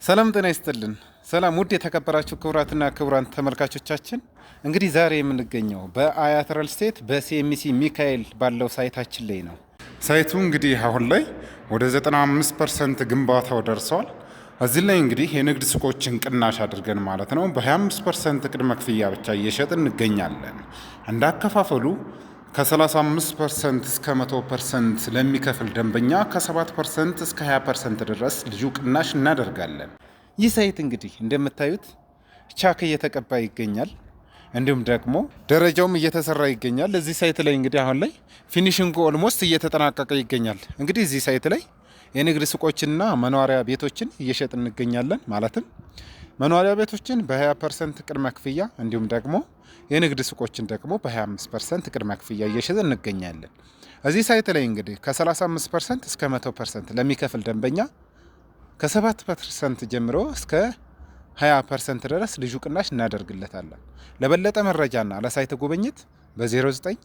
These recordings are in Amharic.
ሰላም ጤና ይስጥልን። ሰላም ውድ የተከበራችሁ ክቡራትና ክቡራን ተመልካቾቻችን፣ እንግዲህ ዛሬ የምንገኘው በአያት ሪል ስቴት በሲኤምሲ ሚካኤል ባለው ሳይታችን ላይ ነው። ሳይቱ እንግዲህ አሁን ላይ ወደ 95% ግንባታው ደርሷል። እዚህ ላይ እንግዲህ የንግድ ሱቆችን ቅናሽ አድርገን ማለት ነው በ25% ቅድመ ክፍያ ብቻ እየሸጥን እንገኛለን። እንዳከፋፈሉ ከ35% እስከ 100% ለሚከፍል ደንበኛ ከ7% እስከ 20% ድረስ ልዩ ቅናሽ እናደርጋለን። ይህ ሳይት እንግዲህ እንደምታዩት ቻክ እየተቀባ ይገኛል። እንዲሁም ደግሞ ደረጃውም እየተሰራ ይገኛል። እዚህ ሳይት ላይ እንግዲህ አሁን ላይ ፊኒሽንግ ኦልሞስት እየተጠናቀቀ ይገኛል። እንግዲህ እዚህ ሳይት ላይ የንግድ ሱቆችና መኖሪያ ቤቶችን እየሸጥን እንገኛለን። ማለትም መኖሪያ ቤቶችን በ20% ቅድመ ክፍያ እንዲሁም ደግሞ የንግድ ሱቆችን ደግሞ በ25% ቅድመ ክፍያ እየሸጥን እንገኛለን። እዚህ ሳይት ላይ እንግዲህ ከ35% እስከ 100% ለሚከፍል ደንበኛ ከ7% ጀምሮ እስከ 20% ድረስ ልዩ ቅናሽ እናደርግለታለን። ለበለጠ መረጃና ለሳይት ጉብኝት በ0924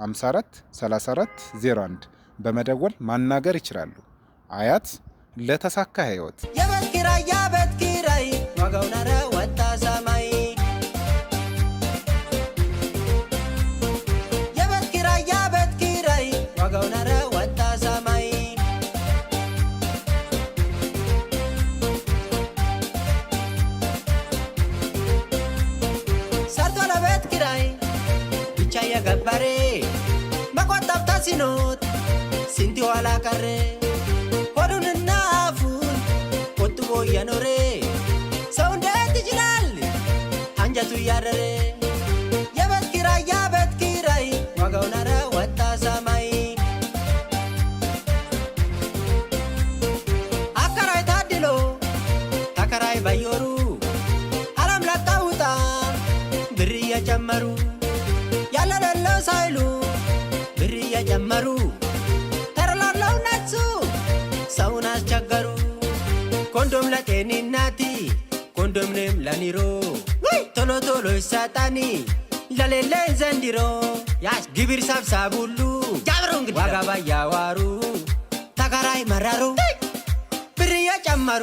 54 34 01 በመደወል ማናገር ይችላሉ። አያት ለተሳካ ህይወት። የቤት ኪራይ ዋጋው ናረ ወጣ ሰማይ። የቤት ኪራይ ዋጋው ናረ ወጣ ሰማይ። ሰርቶ ለቤት ኪራይ ብቻ የገበሬ መቆጠብ ተስኖት ስንት ኋላ ቀረ። ሆዱንና አፉን ቆጥቦ እየኖረ ሰው እንዴት ይችላል አንጀቱ እያረረ። የቤት ኪራይ ዋጋው ናረ ወጣ ሰማይ። አከራይ ታድሎ ተከራይ በየወሩ አለም ለቀውጣ ብር እየጨመሩ ያለሌለው ሳይሉ ብር እየጨመሩ ሰውን አስቸገሩ። ኮንዶም ለጤንነቲ ኮንዶምንም ለኒሮ ቶሎ ቶሎ ይሰጣኒ ለሌለኝ ዘንድሮ ያስ ግብር ሰብሳብ ሁሉ ዋጋ ባያዋሩ ተከራይ መራሩ ብር እየጨመሩ